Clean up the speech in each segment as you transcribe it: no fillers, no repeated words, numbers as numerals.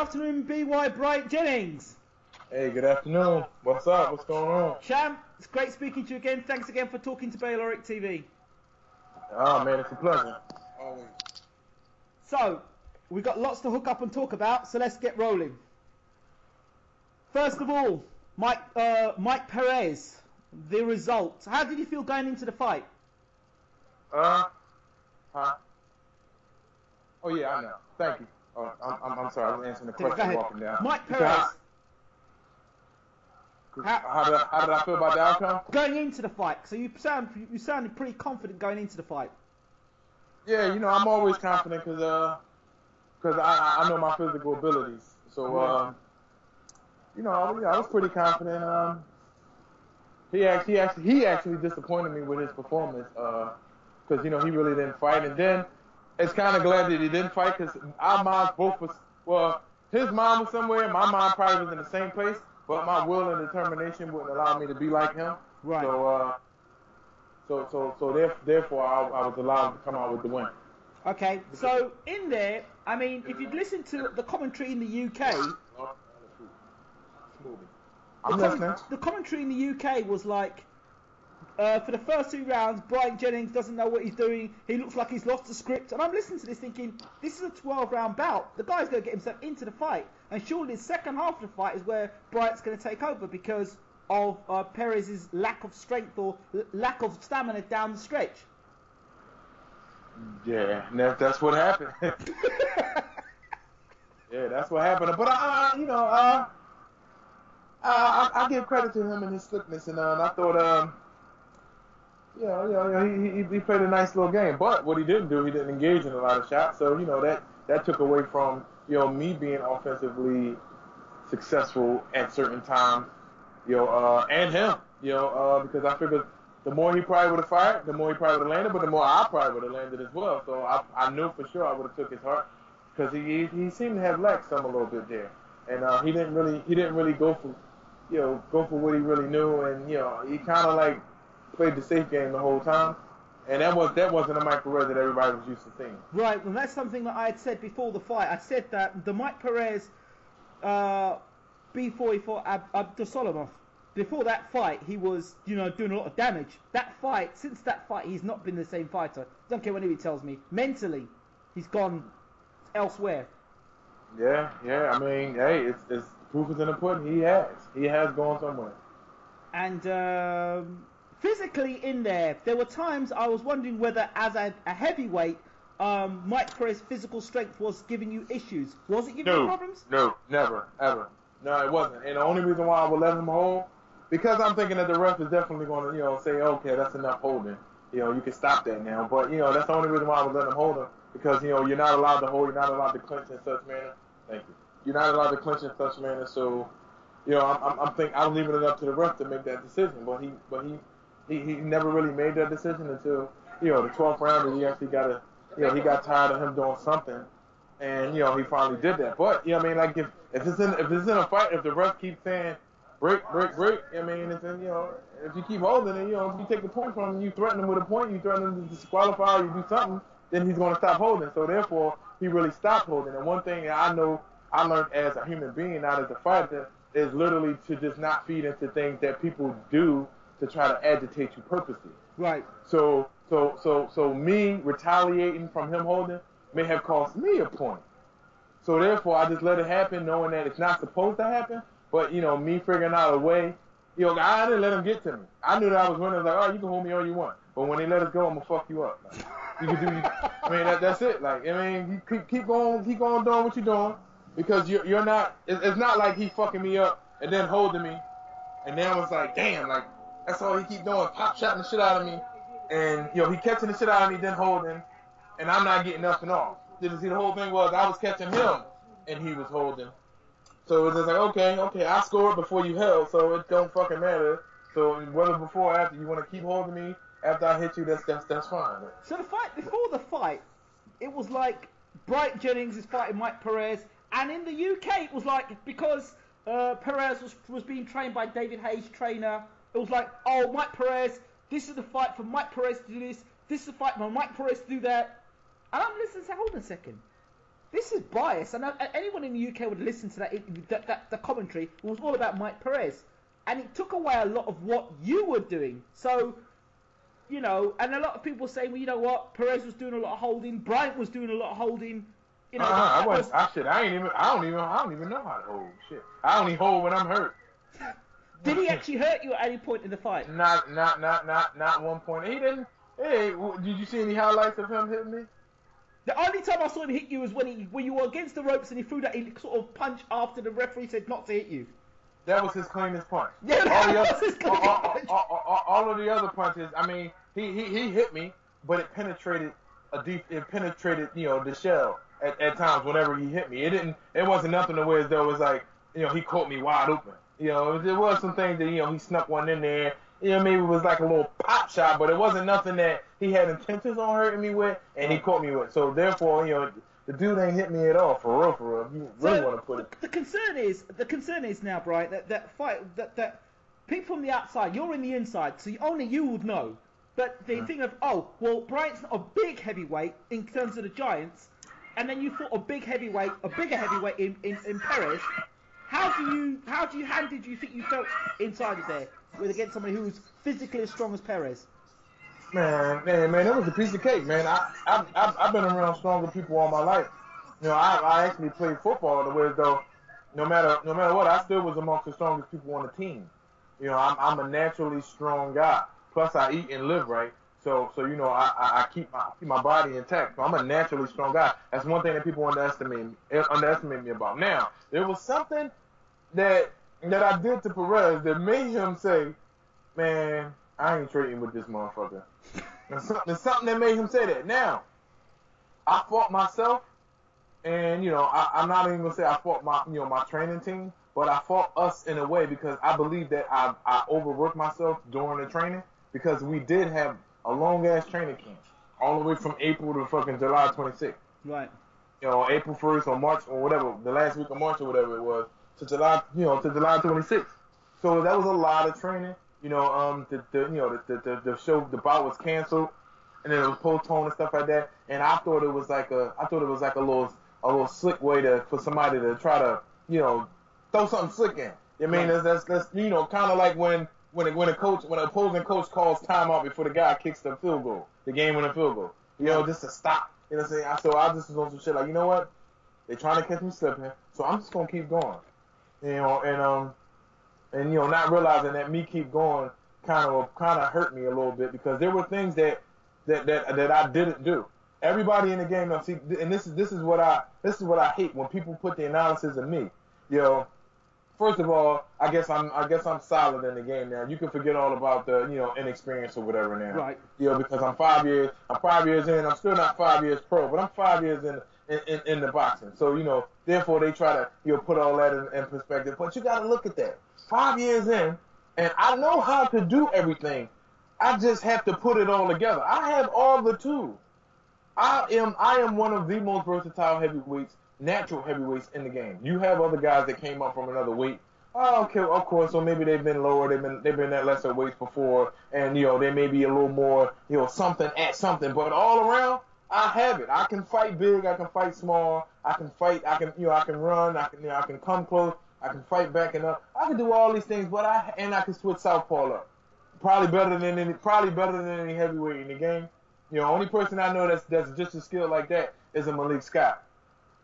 afternoon, BY Bryant Jennings. Hey, good afternoon. What's up? What's going on? Champ, it's great speaking to you again. Thanks again for talking to Bayloric TV. Oh, man, it's a pleasure. Always. So, we've got lots to hook up and talk about, so let's get rolling. First of all, Mike Perez, the result. How did you feel going into the fight? Oh, yeah, I know. Thank you. Oh, I'm sorry. I was answering the question walking down. Mike Perez. How did I feel about the outcome? Going into the fight. So you sounded pretty confident going into the fight. Yeah, you know, I'm always confident because I know my physical abilities. So, you know, I was pretty confident. He actually disappointed me with his performance because, you know, he really didn't fight. And then it's kind of glad that he didn't fight because our minds both was, well, his mind was somewhere, my mind probably was in the same place, but my will and determination wouldn't allow me to be like him. Right. So therefore, I was allowed to come out with the win. Okay, so in there, I mean, if you'd listen to the commentary in the UK, the commentary in the UK was like, for the first 2 rounds, Bryant Jennings doesn't know what he's doing. He looks like he's lost the script. And I'm listening to this thinking, this is a 12-round bout. The guy's going to get himself into the fight. And surely the second half of the fight is where Bryant's going to take over because of Perez's lack of strength or lack of stamina down the stretch. Yeah, that's what happened. Yeah, that's what happened. But I give credit to him and his slickness, and I thought, he played a nice little game. But what he didn't do, he didn't engage in a lot of shots. So you know that took away from me being offensively successful at certain times, and him, because I figured the more he probably would have fired, the more he probably would have landed, but the more I probably would have landed as well. So I knew for sure I would have took his heart because he seemed to have lacked some a little bit there, and he didn't really go for what he really knew, and he kind of like played the safe game the whole time, and that wasn't the Mike Perez that everybody was used to seeing. Right, and that's something that I had said before the fight. I said that the Mike Perez before he fought Abdusalamov, before that fight, he was, doing a lot of damage. Since that fight, he's not been the same fighter. Don't care what anybody tells me. Mentally, he's gone elsewhere. Yeah. I mean, hey, it's proof is in the pudding. He has gone somewhere. And physically in there were times I was wondering whether, as a heavyweight, Mike Perez's physical strength was giving you issues. Was it giving you problems? No, never, ever. No, it wasn't. And the only reason why I would let him hold, because I'm thinking that the ref is definitely going to, say, okay, that's enough holding. You can stop that now. But, that's the only reason why I would let him hold him. Because, you're not allowed to hold, you're not allowed to clinch in such manner. Thank you. You're not allowed to clinch in such manner. So, I'm leaving it up to the ref to make that decision. But he never really made that decision until, the 12th round, and he actually got he got tired of him doing something. And, he finally did that. But, like, if it's in a fight, if the ref keeps saying, break, if you keep holding it, if you take the point from him, you threaten him with a point, you threaten him to disqualify, you do something, then he's going to stop holding. So, therefore, he really stopped holding. And one thing I know I learned as a human being, not as a fighter, is literally to just not feed into things that people do to try to agitate you purposely. Right. So me retaliating from him holding may have cost me a point. So therefore, I just let it happen, knowing that it's not supposed to happen. But me figuring out a way, I didn't let him get to me. I knew that I was winning. I was like, oh, you can hold me all you want. But when they let us go, I'm gonna fuck you up. Like, you can do. That's it. Like, you keep going doing what you're doing, because you're not. It's not like he fucking me up and then holding me, and then I was like, damn, like that's all he keep doing, pop shotting the shit out of me, and he catching the shit out of me, then holding, and I'm not getting nothing off. The whole thing was I was catching him and he was holding. So it's just like, okay, I scored before you held, so it don't fucking matter. So whether before or after you want to keep holding me after I hit you, that's fine. So before the fight, it was like Bryant Jennings is fighting Mike Perez, and in the UK it was like, because Perez was being trained by David Hayes' trainer, it was like, oh, Mike Perez, this is the fight for Mike Perez to do this is the fight for Mike Perez to do that. And I'm listening and say, hold on a second. this is bias, and anyone in the UK would listen to that the commentary was all about Mike Perez, and it took away a lot of what you were doing. So, you know, and a lot of people say, well, you know what, Perez was doing a lot of holding, Bryant was doing a lot of holding. You know, I don't even know how to hold. Shit, I only hold when I'm hurt. Did he actually hurt you at any point in the fight? Not one point. He didn't. Hey, did you see any highlights of him hitting me? The only time I saw him hit you was when you were against the ropes and he threw that sort of punch after the referee said not to hit you. That was his cleanest punch. Yeah, that was his cleanest punch. All of the other punches, I mean, he hit me, but it penetrated you know, the shell at times whenever he hit me. It wasn't nothing to where as though it was like, you know, he caught me wide open. You know, there was some things that, you know, he snuck one in there. You know, maybe it was like a little pop shot, but it wasn't nothing that he had intentions on hurting me with, and he caught me with. So therefore, you know, the dude ain't hit me at all, for real. You really want to put it. The concern is now, Brian, that people from the outside, you're in the inside, so only you would know. But the thing of, Bryant's not a big heavyweight in terms of the giants, and then you fought a bigger heavyweight in Perez. How did you think you felt inside of there against somebody who's physically as strong as Perez? Man, that was a piece of cake, man. I've been around stronger people all my life. You know, I actually played football the way as though no matter what, I still was amongst the strongest people on the team. You know, I'm a naturally strong guy. Plus, I eat and live right. So you know, I keep my body intact. So I'm a naturally strong guy. That's one thing that people underestimate me about. Now, there was something that I did to Perez that made him say, man, I ain't trading with this motherfucker. There's something that made him say that. Now, I fought myself, and you know, I'm not even gonna say I fought my training team, but I fought us in a way because I believe that I overworked myself during the training because we did have a long ass training camp all the way from April to fucking July 26th. Right. You know, April 1st or March or whatever, the last week of March or whatever it was, to July 26th. So that was a lot of training. You know, the show, the bout was canceled, and then it was postponed and stuff like that. And I thought it was like a little slick way for somebody to try to, you know, throw something slick in. I mean, that's you know, kind of like when an opposing coach calls timeout before the guy kicks the field goal, the game-winning field goal. You know, just to stop. You know what I'm saying? So I just was on some shit like, you know what? They're trying to catch me slipping, so I'm just gonna keep going. You know, and you know, not realizing that me keep going kind of hurt me a little bit because there were things that I didn't do. Everybody in the game, see, and this is what I hate when people put the analysis of me. You know, first of all, I guess I'm solid in the game now. You can forget all about the, you know, inexperience or whatever now. Right. You know, because I'm 5 years in. I'm still not 5 years pro, but I'm 5 years in the boxing. So, you know, therefore they try to, you know, put all that in perspective. But you got to look at that. 5 years in, and I know how to do everything. I just have to put it all together. I have all the tools. I am one of the most versatile heavyweights, natural heavyweights in the game. You have other guys that came up from another weight. Oh, okay, of course. So maybe they've been lower. They've been at lesser weights before, and you know they may be a little more, you know, something at something. But all around, I have it. I can fight big. I can fight small. I can fight. I can run. I can come close. I can fight back and up. I can do all these things, but I can switch southpaw up. Probably better than any heavyweight in the game. You know, only person I know that's just as skilled like that is a Malik Scott.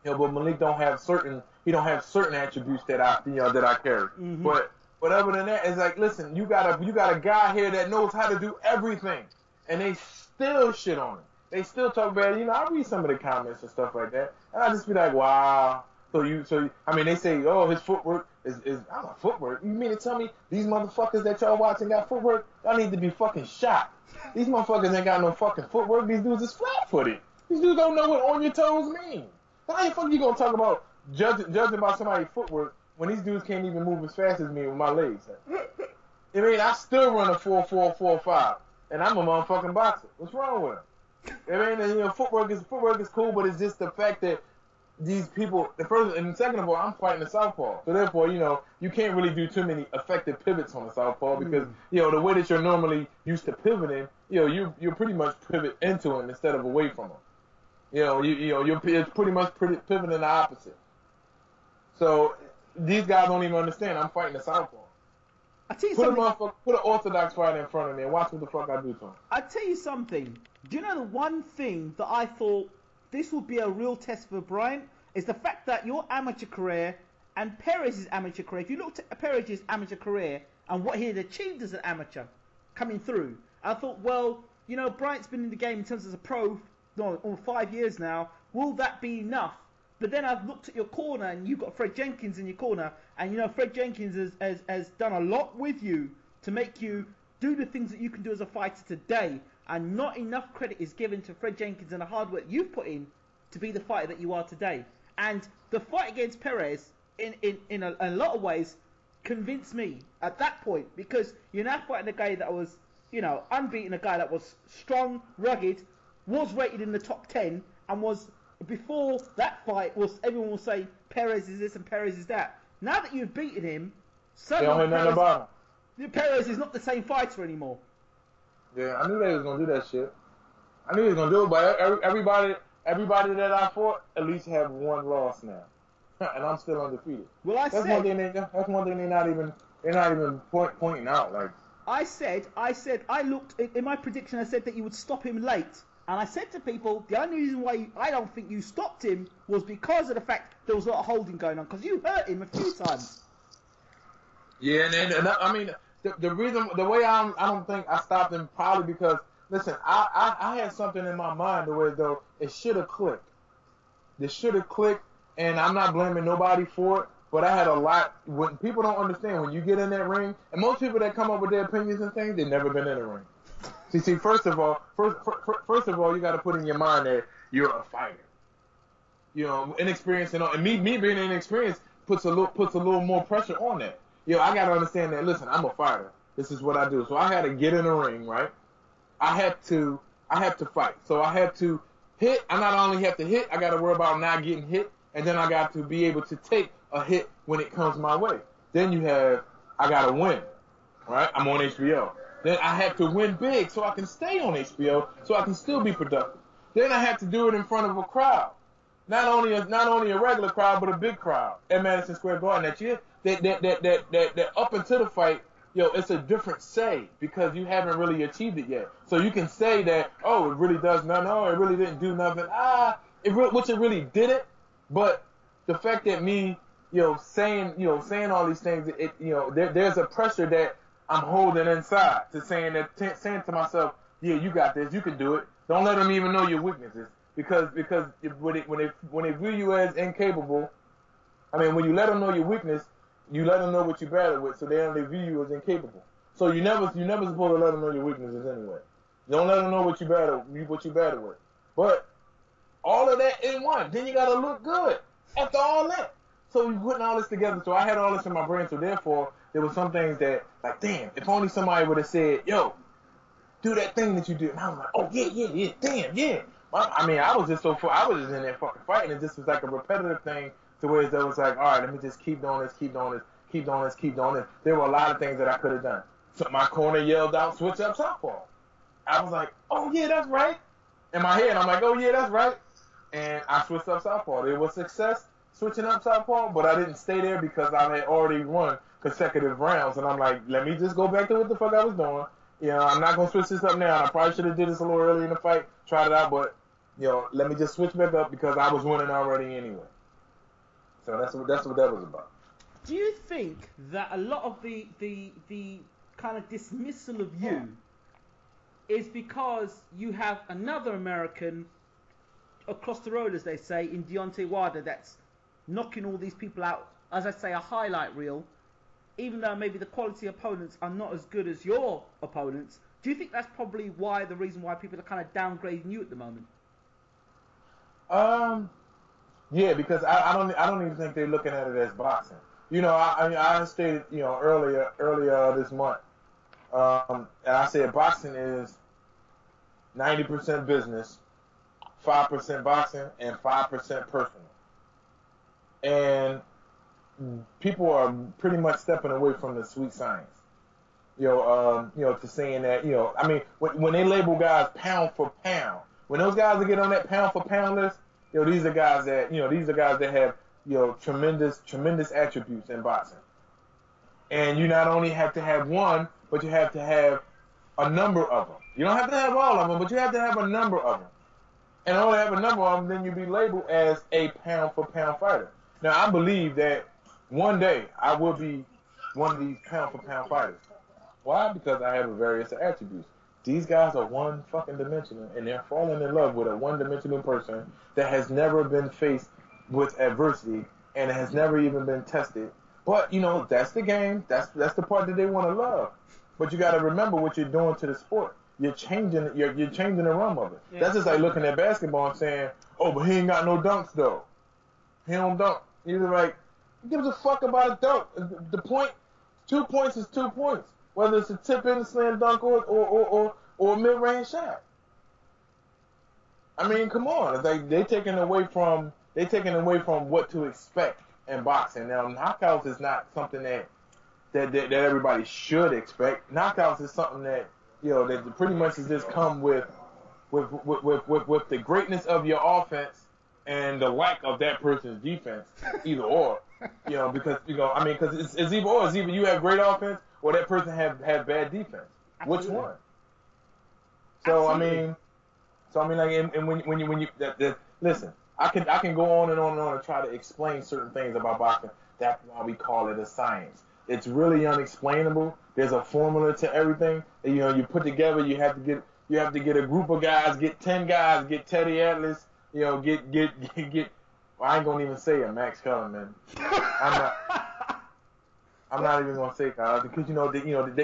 You know, but Malik don't have certain attributes that I carry. Mm-hmm. But other than that, it's like, listen, you got a guy here that knows how to do everything, and they still shit on him. They still talk bad. You know, I read some of the comments and stuff like that, and I just be like, wow. I mean, they say, oh, his footwork is I don't know, footwork. You mean to tell me these motherfuckers that y'all watching got footwork? Y'all need to be fucking shot. These motherfuckers ain't got no fucking footwork. These dudes is flat-footed. These dudes don't know what on your toes mean. How the fuck you gonna talk about judging by somebody's footwork when these dudes can't even move as fast as me with my legs? I mean, I still run a 4.445, and I'm a motherfucking boxer. What's wrong with him? I mean, you know, footwork is cool, but it's just the fact that these people, the first and second of all, I'm fighting the southpaw, so therefore, you know, you can't really do too many effective pivots on the southpaw because you know the way that you're normally used to pivoting, you know, you pretty much pivot into him instead of away from him. It's pretty much pivoting the opposite. So these guys don't even understand. I'm fighting the southpaw. Put an orthodox fighter in front of me and watch what the fuck I do to him. I tell you something. Do you know the one thing that I thought this would be a real test for Bryant is the fact that your amateur career and Perez's amateur career. If you looked at Perez's amateur career and what he had achieved as an amateur coming through, I thought, well, Bryant's been in the game in terms of a pro over 5 years now. Will that be enough? But then I've looked at your corner and you've got Fred Jenkins in your corner, and Fred Jenkins has done a lot with you to make you do the things that you can do as a fighter today, and not enough credit is given to Fred Jenkins and the hard work you've put in to be the fighter that you are today. And the fight against Perez, in a lot of ways, convinced me at that point, because you're now fighting a guy that was, unbeaten, a guy that was strong, rugged, was rated in the top 10, and was, before that fight, everyone will say Perez is this and Perez is that. Now that you've beaten him, suddenly Perez is not the same fighter anymore. Yeah, I knew they was gonna do that shit. I knew he was gonna do it, but everybody that I fought at least have one loss now, and I'm still undefeated. Well, that's one thing they're not even pointing out. Like I looked in my prediction. I said that you would stop him late. And I said to people, the only reason why I don't think you stopped him was because of the fact there was a lot of holding going on, because you hurt him a few times. Yeah, and I mean, the reason, the way I don't think I stopped him, probably because, listen, I had something in my mind the way though it should have clicked. It should have clicked, and I'm not blaming nobody for it, but I had a lot. When people don't understand, when you get in that ring, and most people that come up with their opinions and things, they've never been in a ring. See, first of all, you got to put in your mind that you're a fighter. Inexperienced and me being inexperienced puts a little more pressure on that. I got to understand that. Listen, I'm a fighter. This is what I do. So I had to get in the ring, right? I had to fight. So I had to hit. I not only have to hit, I got to worry about not getting hit, and then I got to be able to take a hit when it comes my way. Then I got to win, right? I'm on HBO. Then I have to win big so I can stay on HBO, so I can still be productive. Then I have to do it in front of a crowd, not only a regular crowd, but a big crowd at Madison Square Garden. That up until the fight, it's a different say because you haven't really achieved it yet. So you can say that, oh, it really does nothing. Oh, it really didn't do nothing. Which it really didn't. But the fact that me, saying all these things, there's a pressure that I'm holding inside to saying to myself, yeah, you got this, you can do it. Don't let them even know your weaknesses, because when they view you as incapable, when you let them know your weakness, you let them know what you're better with, so they view you as incapable. So you never supposed to let them know your weaknesses anyway. Don't let them know what you're better with. But all of that in one, then you gotta look good after all that. So you're putting all this together. So I had all this in my brain. So therefore, there were some things that, like, damn, if only somebody would have said, yo, do that thing that you do. And I was like, oh, yeah, damn, yeah. I was just in there fucking fighting. It just was like a repetitive thing to where it was like, all right, let me just keep doing this. There were a lot of things that I could have done. So my corner yelled out, switch up southpaw. I was like, oh, yeah, that's right. In my head, I'm like, oh, yeah, that's right. And I switched up southpaw. There was success switching up southpaw, but I didn't stay there because I had already won consecutive rounds, and I'm like, let me just go back to what the fuck I was doing. I'm not gonna switch this up now. I probably should have did this a little earlier in the fight, tried it out, but let me just switch back up because I was winning already anyway. So that's what that was about. Do you think that a lot of the kind of dismissal of you is because you have another American across the road, as they say, in Deontay Wilder, that's knocking all these people out, as I say, a highlight reel, even though maybe the quality opponents are not as good as your opponents? Do you think that's probably the reason why people are kind of downgrading you at the moment? Yeah, because I don't even think they're looking at it as boxing. I stated earlier this month, and I said boxing is 90% business, 5% boxing, and 5% personal. And people are pretty much stepping away from the sweet science. To saying that, when they label guys pound for pound, When those guys that get on that pound for pound list, these are guys that have tremendous attributes in boxing. And you not only have to have one, but you have to have a number of them. You don't have to have all of them, but you have to have a number of them. And only have a number of them, then you'll be labeled as a pound for pound fighter. Now, I believe that one day I will be one of these pound for pound fighters. Why? Because I have various attributes. These guys are one fucking dimensional, and they're falling in love with a one-dimensional person that has never been faced with adversity and has never even been tested. But that's the game. That's the part that they want to love. But you got to remember what you're doing to the sport. You're changing the realm of it. Yeah. That's just like looking at basketball and saying, "Oh, but he ain't got no dunks though. He don't dunk." You're like, who gives a fuck about a dunk? The point, 2 points is 2 points. Whether it's a tip-in, slam dunk, or a mid-range shot. I mean, come on. It's like they're taking away from what to expect in boxing. Now, knockouts is not something that everybody should expect. Knockouts is something that that pretty much has just come with the greatness of your offense and the lack of that person's defense, either or. Because because it's either or. It's either you have great offense or that person have bad defense. Absolutely. Which one? So Absolutely. Listen, I can go on and on and on and try to explain certain things about boxing. That's why we call it a science. It's really unexplainable. There's a formula to everything. You put together. You have to get a group of guys. Get 10 guys. Get Teddy Atlas. Well, I ain't gonna even say it, Max Kellerman. I'm not even gonna say it, because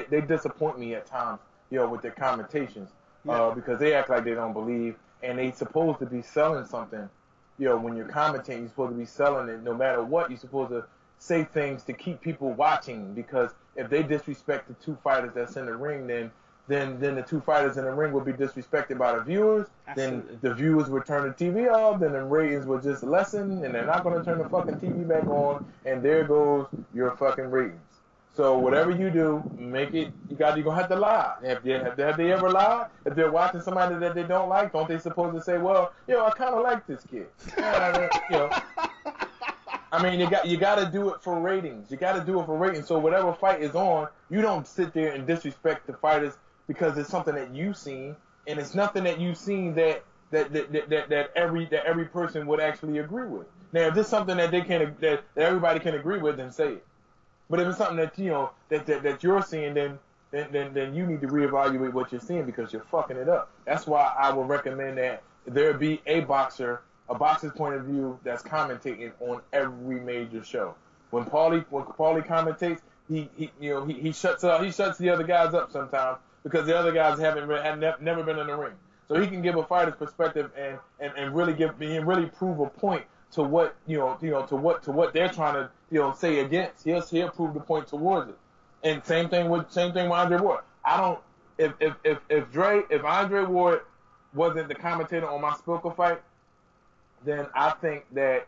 they disappoint me at times. With their commentations. Because they act like they don't believe, and they supposed to be selling something. When you're commentating, you're supposed to be selling it. No matter what, you're supposed to say things to keep people watching. Because if they disrespect the two fighters that's in the ring, then the two fighters in the ring will be disrespected by the viewers. Absolutely. Then the viewers would turn the TV off. Then the ratings would just lessen, and they're not going to turn the fucking TV back on. And there goes your fucking ratings. So whatever you do, make it. You're gonna have to lie. Have they ever lied? If they're watching somebody that they don't like, don't they supposed to say, well, I kind of like this kid. I mean, you got to do it for ratings. You got to do it for ratings. So whatever fight is on, you don't sit there and disrespect the fighters because it's something that you've seen, and it's nothing that you've seen that every person would actually agree with. Now, if it's something that everybody can agree with, then say it. But if it's something that that you're seeing, then you need to reevaluate what you're seeing because you're fucking it up. That's why I would recommend that there be a boxer's point of view that's commentating on every major show. When Paulie commentates, he shuts the other guys up sometimes because the other guys never been in the ring. So he can give a fighter's perspective and really prove a point to what to what they're trying to say against. He'll prove the point towards it. And same thing with Andre Ward. If Andre Ward wasn't the commentator on my Spilka fight, then I think that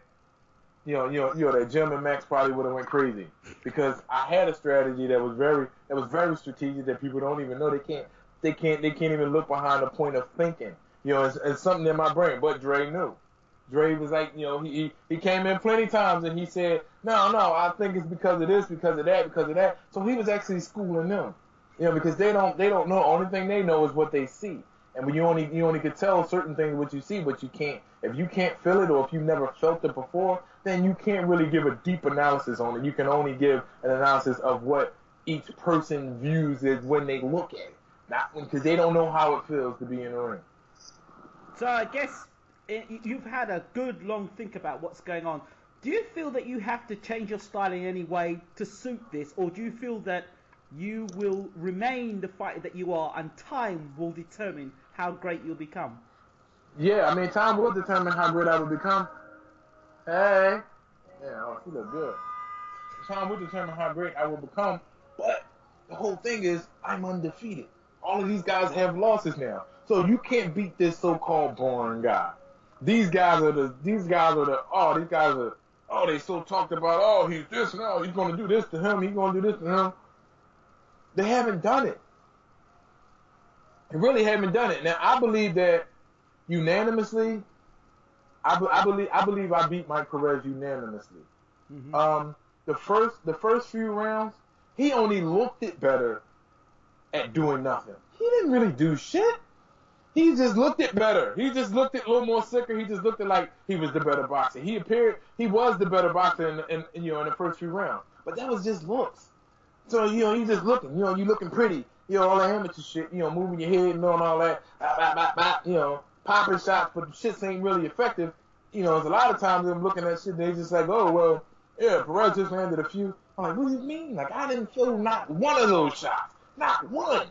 that Jim and Max probably would have went crazy because I had a strategy that was very strategic that people don't even know. They can't even look behind the point of thinking. It's something in my brain. But Dre knew. Dre was like, he came in plenty times and he said, no, I think it's because of this, because of that. So he was actually schooling them, because they don't know. Only thing they know is what they see. And when you only can tell certain things what you see, but you can't. If you can't feel it or if you've never felt it before, then you can't really give a deep analysis on it. You can only give an analysis of what each person views it when they look at it, not because they don't know how it feels to be in the ring. So I guess you've had a good long think about what's going on. Do you feel that you have to change your style in any way to suit this, or do you feel that you will remain the fighter that you are and time will determine how great you'll become? Yeah, I mean, time will determine how great I will become. Hey. Yeah, you look good. Time will determine how great I will become, but the whole thing is I'm undefeated. All of these guys have losses now. So you can't beat this so-called boring guy. These guys are they so talked about, he's this now, he's going to do this to him, he's going to do this to him. They haven't done it. They really haven't done it. Now, I believe that unanimously, I believe I beat Mike Perez unanimously. Mm-hmm. The first few rounds, he only looked it better at doing nothing. He didn't really do shit. He just looked it better. He just looked it a little more sicker. He just looked it like he was the better boxer. He was the better boxer in the first few rounds. But that was just looks. So, you just looking, you looking pretty. All that amateur shit, moving your head and doing all that, popping shots, but the shits ain't really effective. There's a lot of times I'm looking at shit, they just like, oh, well, yeah, Perez just landed a few. I'm like, what do you mean? Like, I didn't feel not one of those shots. Not one.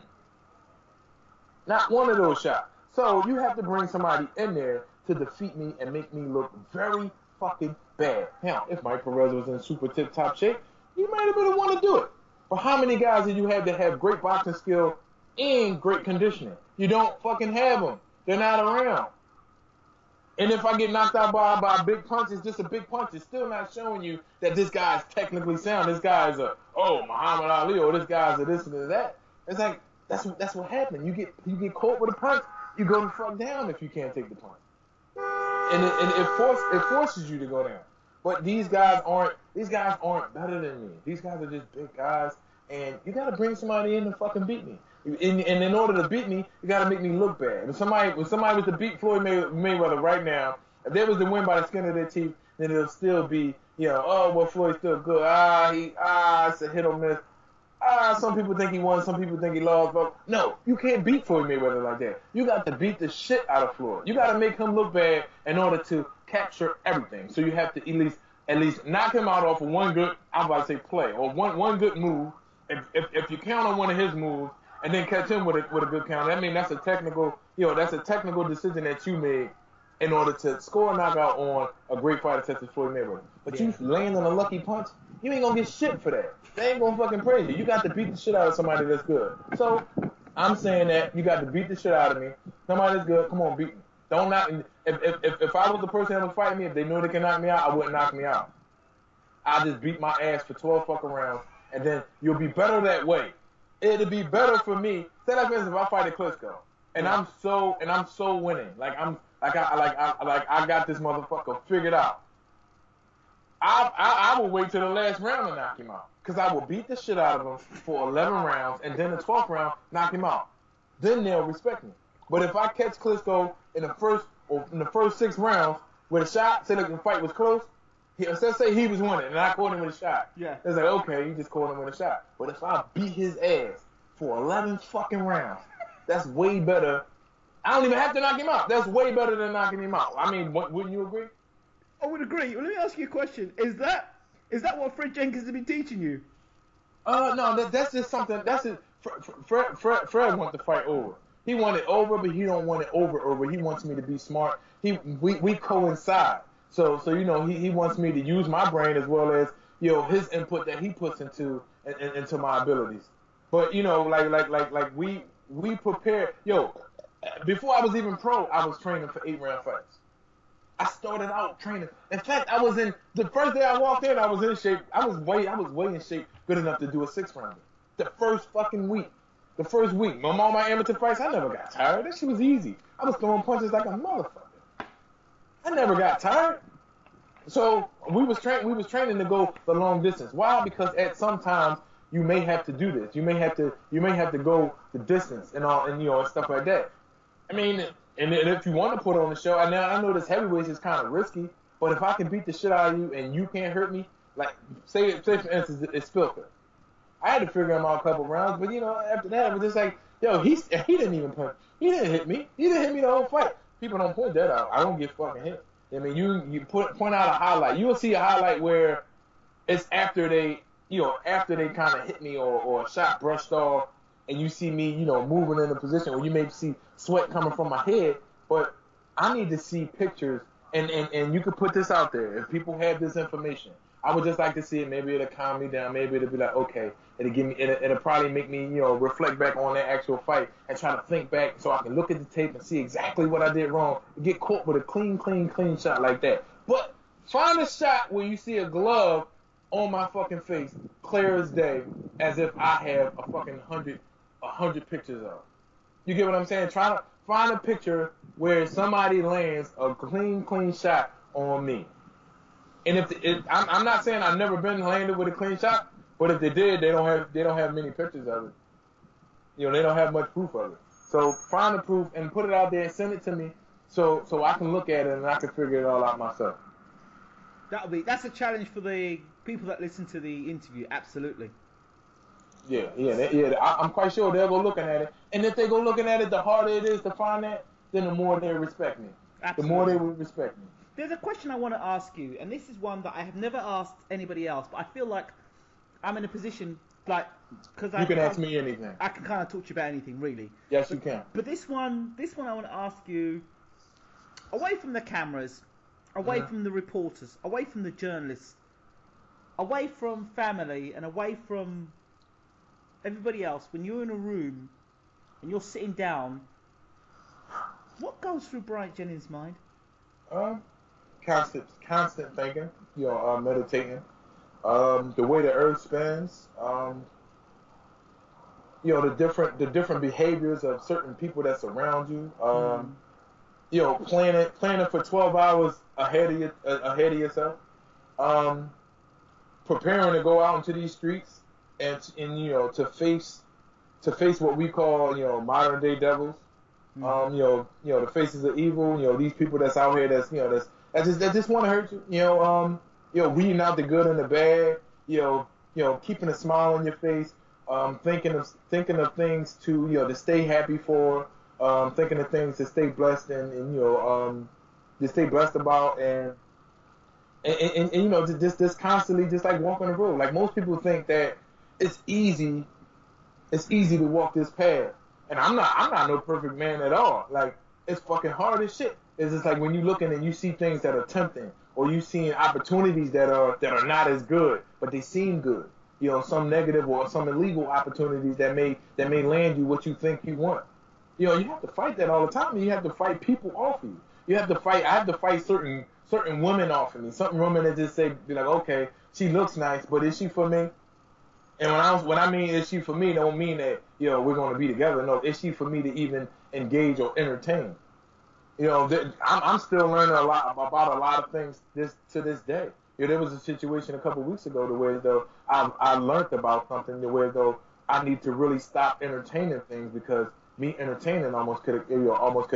Not one of those shots. So you have to bring somebody in there to defeat me and make me look very fucking bad. Now, if Mike Perez was in super tip-top shape, he might have been the one to do it. But how many guys do you have that have great boxing skill and great conditioning? You don't fucking have them. They're not around. And if I get knocked out by a big punch, it's just a big punch. It's still not showing you that this guy is technically sound. This guy is Muhammad Ali, or this guy's a this and that. It's like, that's what happened. You get caught with a punch, you go the fuck down if you can't take the punch. And it forces you to go down. But these guys aren't better than me. These guys are just big guys, and you gotta bring somebody in to fucking beat me. And in order to beat me, you gotta make me look bad. If somebody was to beat Floyd Mayweather right now, if they was to win by the skin of their teeth, then it'll still be, Floyd's still good. It's a hit or miss. Some people think he won, some people think he lost. But no, you can't beat Floyd Mayweather like that. You got to beat the shit out of Floyd. You got to make him look bad in order to capture everything. So you have to at least knock him out off of one good, I'm about to say play, or one good move. If you count on one of his moves and then catch him with a good count, I mean that's a technical decision that you made in order to score a knockout on a great fighter such as Floyd Mayweather. But you landing a lucky punch, you ain't gonna get shit for that. They ain't gonna fucking praise you. You got to beat the shit out of somebody that's good. So I'm saying that you got to beat the shit out of me. Somebody that's good, come on, beat me. Don't knock me. If I was the person that was fighting me, if they knew they could knock me out, I wouldn't knock me out. I just beat my ass for 12 fucking rounds, and then you'll be better that way. It'll be better for me. Say like for instance, if I fight at Klitschko, and I'm so winning. I got this motherfucker figured out. I will wait till the last round to knock him out. Because I will beat the shit out of him for 11 rounds, and then the 12th round, knock him out. Then they'll respect me. But if I catch Klitschko in the first 6 rounds with a shot, say like the fight was close, let's say he was winning, and I caught him with a shot. Yeah. It's like, okay, you just caught him with a shot. But if I beat his ass for 11 fucking rounds, that's way better. I don't even have to knock him out. That's way better than knocking him out. I mean, wouldn't you agree? I would agree. Well, let me ask you a question. Is that what Fred Jenkins has been teaching you? No, that's just something. That's it. Fred wants to fight over. He want it over, but he don't want it over. He wants me to be smart. We coincide. So he wants me to use my brain as well as his input that he puts into my abilities. But like we prepare. Before I was even pro, I was training for 8-round fights. I started out training. In fact, I was in the first day I walked in. I was in shape. I was way in shape, good enough to do a 6-rounder. The first fucking week, the first week, all my amateur fights, I never got tired. That shit was easy. I was throwing punches like a motherfucker. I never got tired. So we was training to go the long distance. Why? Because at some times you may have to do this. You may have to go the distance and stuff like that. I mean. And if you want to put on the show, I know this heavyweight is kind of risky, but if I can beat the shit out of you and you can't hurt me, like say for instance it's Spilker. I had to figure him out a couple rounds, but after that it was just like, he didn't even punch. He didn't hit me. He didn't hit me the whole fight. People don't point that out. I don't get fucking hit. I mean, you point out a highlight. You will see a highlight where it's after they kind of hit me or a shot brushed off. And you see me, moving in a position where you may see sweat coming from my head, but I need to see pictures, and you could put this out there. If people have this information, I would just like to see it. Maybe it'll calm me down. Maybe it'll be like, okay, it'll probably make me, reflect back on that actual fight and try to think back so I can look at the tape and see exactly what I did wrong. Get caught with a clean shot like that. But find a shot where you see a glove on my fucking face, clear as day, as if I have a fucking 100 pictures of. You get what I'm saying? Try find a picture where somebody lands a clean shot on me. And I'm not saying I've never been landed with a clean shot, but if they did, they don't have many pictures of it. You know, they don't have much proof of it. So find the proof and put it out there and send it to me, so I can look at it and I can figure it all out myself. That's a challenge for the people that listen to the interview. Absolutely. Yeah. I'm quite sure they'll go looking at it, and if they go looking at it, the harder it is to find that, then the more they respect me. Absolutely. The more they will respect me. There's a question I want to ask you, and this is one that I have never asked anybody else, but I feel like I'm in a position, like, because you can ask me anything. I can kind of talk to you about anything, really. Yes, you can. But this one I want to ask you, away from the cameras, away from the reporters, away from the journalists, away from family, and away from everybody else, when you're in a room and you're sitting down, what goes through Bryant Jennings' mind? Constant thinking, meditating. The way the earth spins, the different behaviors of certain people that surround you. Planning for 12 hours ahead of yourself. Preparing to go out into these streets and to face what we call modern day devils. The faces of evil. These people that's out here that just want to hurt you. Weeding out the good and the bad. Keeping a smile on your face. Thinking of things to stay happy for. Thinking of things to stay blessed and to stay blessed about and just constantly just like walking the road. Like most people think that it's easy to walk this path. And I'm not no perfect man at all. Like, it's fucking hard as shit. It's just like when you looking and you see things that are tempting, or you seeing opportunities that are not as good, but they seem good. Some negative or some illegal opportunities that may land you what you think you want. You have to fight that all the time. And you have to fight people off of you. I have to fight certain women off of me. Certain women that just be like, okay, she looks nice, but is she for me? And when I mean is she for me, don't mean that we're going to be together. No, is she for me to even engage or entertain? I'm still learning about a lot of things to this day. There was a situation a couple weeks ago to where though I learned about something to where though I need to really stop entertaining things because me entertaining almost could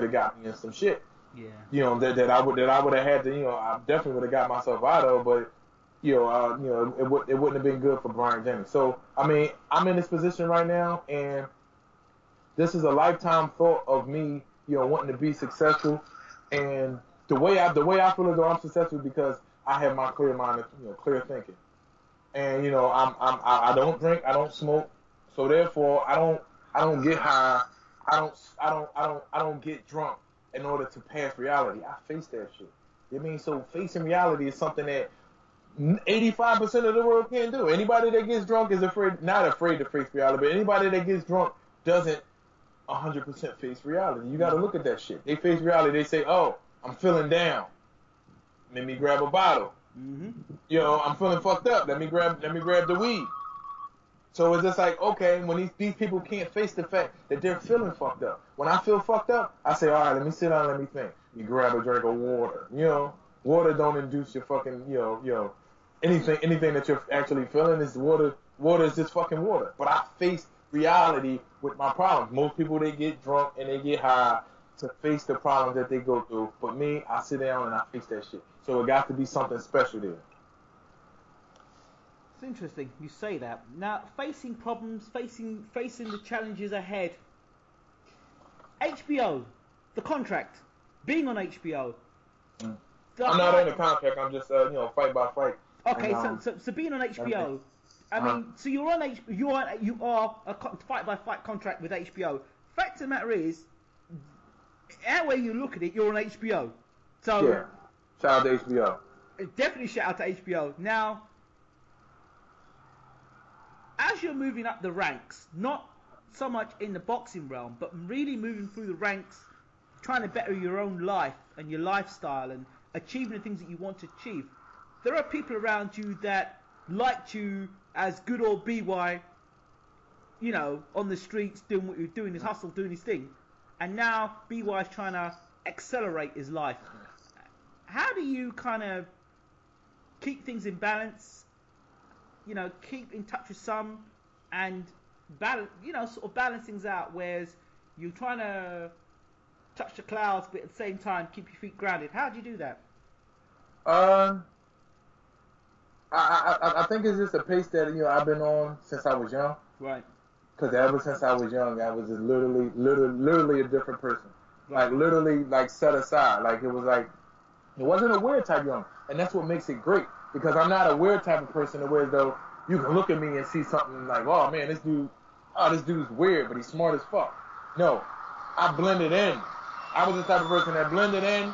have got me in some shit. Yeah. That I would have had to I definitely would have got myself out of, but. It wouldn't have been good for Bryant Jennings. So, I mean, I'm in this position right now, and this is a lifetime thought of me, wanting to be successful. And the way I feel as though I'm successful because I have my clear mind, clear thinking. And I don't drink, I don't smoke, so therefore I don't get high, I don't get drunk in order to pass reality. I face that shit. So facing reality is something that 85% of the world can't do. Anybody that gets drunk is not afraid to face reality, but anybody that gets drunk doesn't 100% face reality. You got to look at that shit. They face reality. They say, "Oh, I'm feeling down. Let me grab a bottle. I'm feeling fucked up. Let me grab the weed." So it's just like, okay, when these people can't face the fact that they're feeling fucked up. When I feel fucked up, I say, all right, let me sit down, let me think. You grab a drink of water. Water don't induce your fucking, anything that you're actually feeling is water. Water is just fucking water. But I face reality with my problems. Most people, they get drunk and they get high to face the problems that they go through. But me, I sit down and I face that shit. So it got to be something special there. It's interesting you say that. Now, facing problems, facing the challenges ahead. HBO, the contract, being on HBO. I'm not in a contract. I'm just, fight by fight. Okay, so being on HBO, I mean, so you're on you are a fight by fight contract with HBO. Fact of the matter is, however you look at it, you're on HBO. So yeah, shout out to HBO. Definitely shout out to HBO. Now, as you're moving up the ranks, not so much in the boxing realm, but really moving through the ranks, trying to better your own life and your lifestyle and achieving the things that you want to achieve. There are people around you that liked you as good old BY, on the streets doing what you're doing, his hustle, doing his thing. and now BY's trying to accelerate his life. How do you kind of keep things in balance? You know, keep in touch with some and balance. You know, sort of balance things out. Whereas you're trying to touch the clouds, but at the same time keep your feet grounded. How do you do that? I think it's just a pace that I've been on since I was young. Right. Because ever since I was young, I was just literally a different person. Like literally, like set aside. Like it wasn't a weird type young, and that's what makes it great. Because I'm not a weird type of person to where though you can look at me and see something like, oh man, this dude's weird, but he's smart as fuck. No, I blended in. I was the type of person that blended in.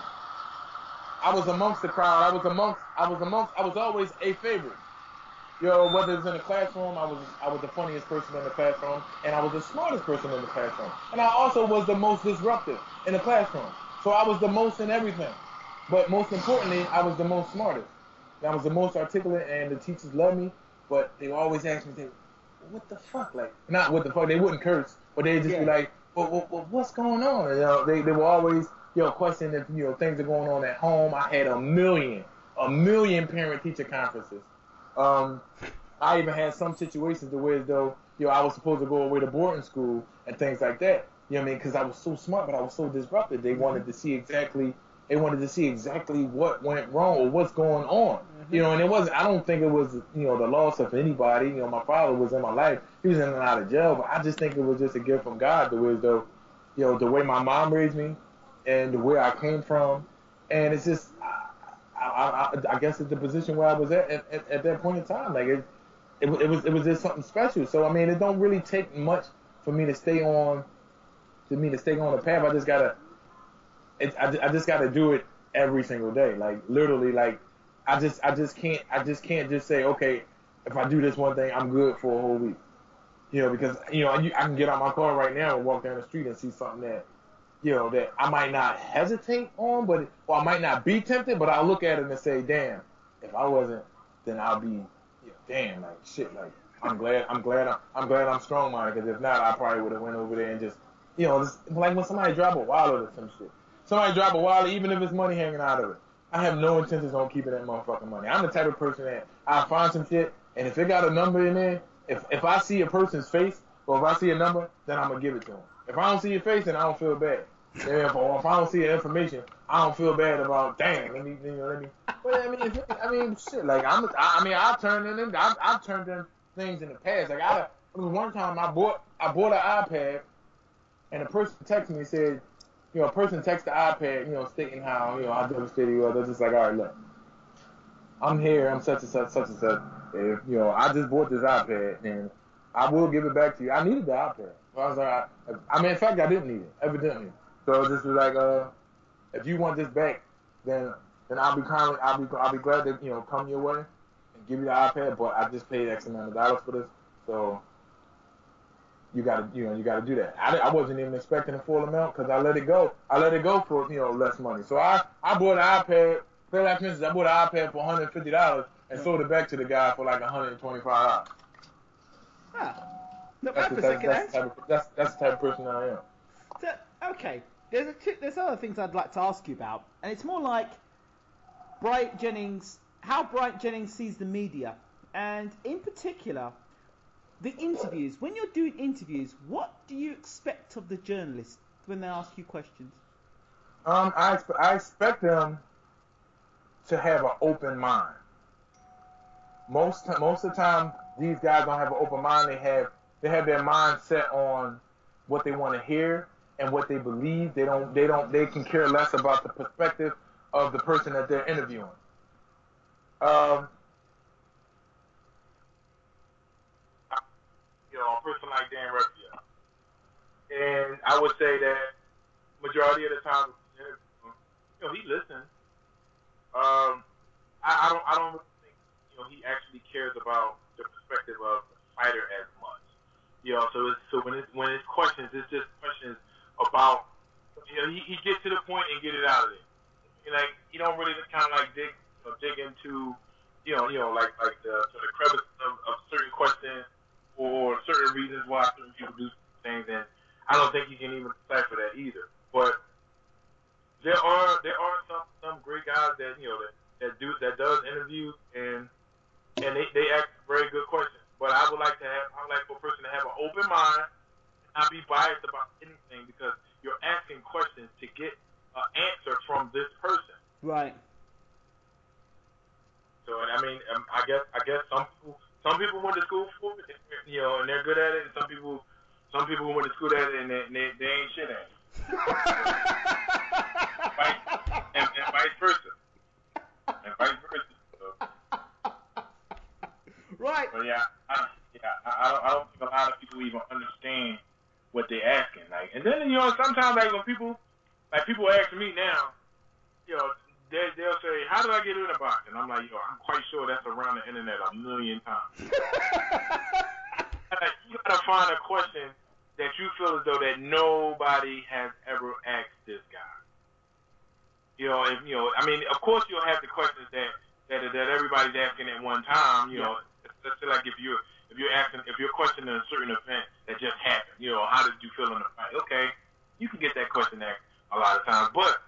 I was amongst the crowd. I was always a favorite. Whether it's in the classroom, I was the funniest person in the classroom, and I was the smartest person in the classroom. And I also was the most disruptive in the classroom. So I was the most in everything. But most importantly, I was the most smartest. And I was the most articulate, and the teachers loved me, but they always asked me, what the fuck? Like, not what the fuck, they wouldn't curse, but they'd just be like, well, what's going on? They were always, questioning if, things are going on at home. I had a million parent-teacher conferences. I even had some situations to where though, I was supposed to go away to boarding school and things like that. You know what I mean? Because I was so smart, but I was so disruptive. They wanted to see exactly what went wrong or what's going on. And it wasn't. I don't think it was, the loss of anybody. My father was in my life. He was in and out of jail, but I just think it was just a gift from God. The way though, the way my mom raised me, and the way I came from, and it's just. I guess it's the position where I was at that point in time. Like it was just something special. So I mean, it don't really take much for me to stay on the path. I just gotta do it every single day. Like literally, like I just can't just say, okay, if I do this one thing, I'm good for a whole week. Because I can get out my car right now and walk down the street and see something that. That I might not hesitate on, or I might not be tempted, but I'll look at it and say, damn, if I wasn't, then I'll be, damn, like, shit, like, I'm glad I'm strong-minded, because if not, I probably would have went over there and just, like when somebody drop a wallet or some shit. Somebody drop a wallet, even if it's money hanging out of it. I have no intentions on keeping that motherfucking money. I'm the type of person that I find some shit, and if it got a number in there, if I see a person's face, or if I see a number, then I'm going to give it to them. If I don't see your face, then I don't feel bad. Or if I don't see the information, I don't feel bad about. Damn, let me. But I mean, shit. Like I've turned in things in the past. Like one time I bought an iPad, and a person texted me and said, a person texted the iPad, stating how I devastated you. They're just like, all right, look, I'm here. I'm such and such. If I just bought this iPad, and I will give it back to you. I needed the iPad. So I was like, in fact, I didn't need it, evidently. So this was like, if you want this back, then I'll be glad to come your way and give you the iPad. But I just paid X amount of dollars for this, so you gotta do that. I wasn't even expecting a full amount because I let it go. I let it go for less money. So I bought an iPad. I bought an iPad for $150 and sold it back to the guy for like $125. Ah, that's the type of person I am. So, okay. There's other things I'd like to ask you about, and it's more like Bryant Jennings, how Bryant Jennings sees the media, and in particular, the interviews. When you're doing interviews, what do you expect of the journalists when they ask you questions? I expect them to have an open mind. Most of the time, these guys don't have an open mind. They have their mind set on what they want to hear and what they believe. They can care less about the perspective of the person that they're interviewing. A person like Dan Russia. And I would say that majority of the time, he listens. I don't really think, he actually cares about the perspective of the fighter as much. So when it's questions, it's just questions about, he gets to the point and get it out of there. Like, he don't really kind of like dig into, like the crevice of certain questions or certain reasons why certain people do things. And I don't think you can even decipher that either. But there are some great guys that that does interviews and they ask very good questions. But I would like for a person to have an open mind, not be biased about anything, because you're asking questions to get an answer from this person. Right. So, I mean, I guess some people went to school for it, and they're good at it. And some people went to school at it and they ain't shit at it. and vice versa. So. Right. But yeah, I don't think a lot of people even understand what they're asking. Like, and then sometimes like when people ask me now, they'll say, "How did I get in the box?" And I'm like, I'm quite sure that's around the internet a million times. You gotta find a question that you feel as though that nobody has ever asked this guy. I mean, of course you'll have the questions that everybody's asking at one time. Let's say like if you're questioning a certain event that just happened. How did you feel in the fight? Okay, you can get that question asked a lot of times, but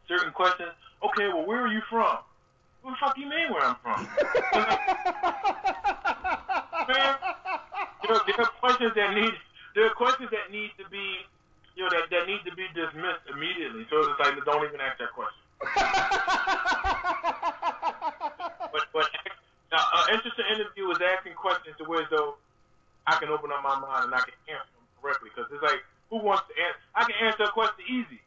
certain questions. Okay, well, where are you from? What the fuck you mean where I'm from? Man, there are questions that need to be, that need to be dismissed immediately. So it's like, don't even ask that question. but an interesting interview is asking questions to where though I can open up my mind and I can answer them correctly. Because it's like, who wants to answer? I can answer a question easy.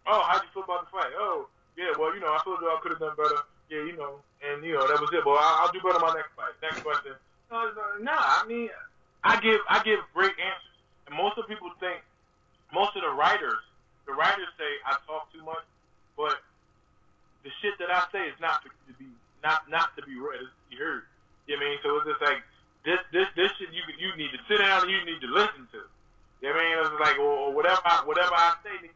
Oh, how'd you feel about the fight? Oh, yeah, well, I feel as though I could have done better. Yeah, and that was it. Well, I'll do better my next fight. Next question. I mean, I give great answers. And most of the writers say I talk too much, but the shit that I say is not to be read, it's to be heard. You know what I mean? So it's just like this shit you need to sit down and you need to listen to. You know what I mean? It's like or whatever I say.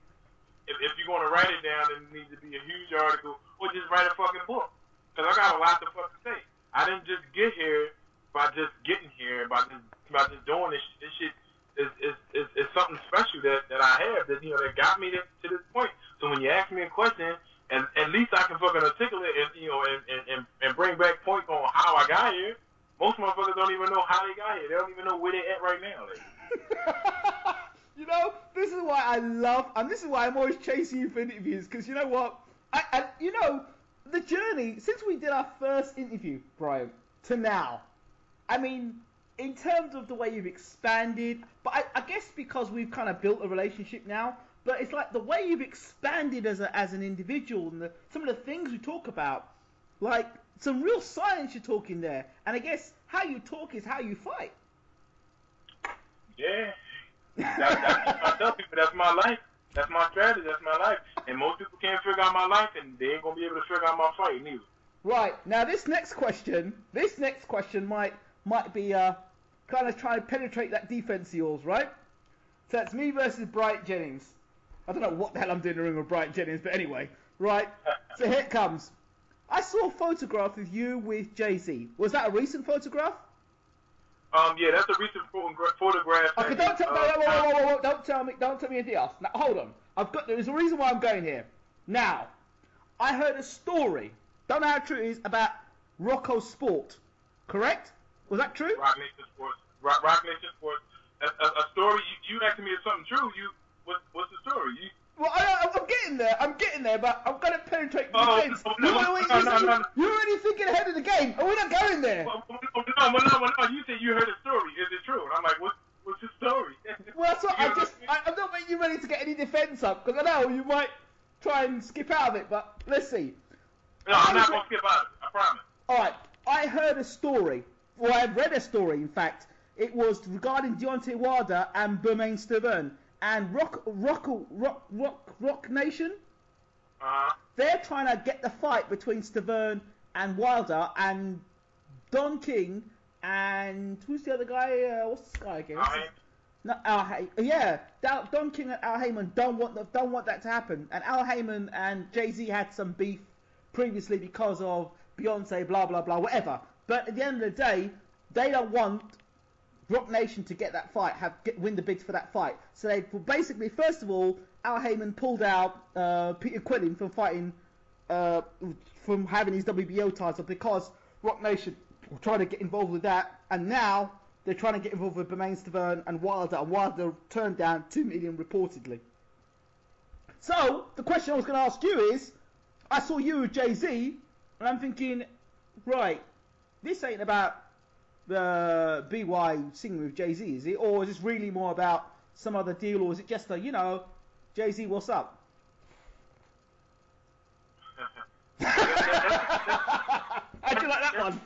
If you're going to write it down, it needs to be a huge article, or just write a fucking book. Because I got a lot to fucking say. I didn't just get here by just getting here, by just doing this shit. This shit is something special that I have that got me to this point. So when you ask me a question, and at least I can fucking articulate and bring back points on how I got here. Most motherfuckers don't even know how they got here. They don't even know where they at right now. This is why I love, and this is why I'm always chasing you for interviews, because you know what? The journey, since we did our first interview, Brian, to now, I mean, in terms of the way you've expanded, but I guess because we've kind of built a relationship now, but it's like the way you've expanded as an individual, and some of the things we talk about, like some real science you're talking there, and I guess how you talk is how you fight. Yeah. I tell people that's my life. That's my strategy. That's my life. And most people can't figure out my life, and they ain't gonna be able to figure out my fight neither. Right. Now this next question might be kind of trying to penetrate that defense of yours, right? So it's me versus Bryant Jennings. I don't know what the hell I'm doing in the ring with Bryant Jennings, but anyway, right. So here it comes. I saw a photograph of you with Jay-Z. Was that a recent photograph? Yeah, that's a recent photograph. Okay, don't tell me anything else. Now, hold on. There's a reason why I'm going here. Now, I heard a story, don't know how true it is, about Rocco Sport. Correct? Was that true? Rock Nation Sports. Rock Nation Sports. A story. You asking me if something true? What's the story? I'm getting there, but I'm going to penetrate the defense. No. You're already thinking ahead of the game, and we're not going there. No. You said you heard a story. Is it true? And I'm like, what's the story? Well, that's what I'm not making you ready to get any defense up, because I know you might try and skip out of it, but let's see. No, I'm not going to skip out of it. I promise. Alright, I heard a story, or I read a story, in fact. It was regarding Deontay Wilder and Bryant Jennings. And Rock Nation, they're trying to get the fight between Stavern and Wilder, and Don King and who's the other guy? What's this guy again? Al Heyman. Yeah, Don King and Al Heyman don't want that to happen. And Al Heyman and Jay-Z had some beef previously because of Beyonce, blah blah blah, whatever. But at the end of the day, they don't want Rock Nation to get that fight, win the bids for that fight. So they basically, first of all, Al Heyman pulled out Peter Quillen from fighting, from having his WBO title because Rock Nation were trying to get involved with that, and now they're trying to get involved with Bermain Stavern and Wilder turned down $2 million reportedly. So the question I was going to ask you is, I saw you with Jay-Z, and I'm thinking, right, this ain't about the BY singing with Jay-Z, is it? Or is this really more about some other deal, or is it just a, Jay-Z, what's up? I do like that one.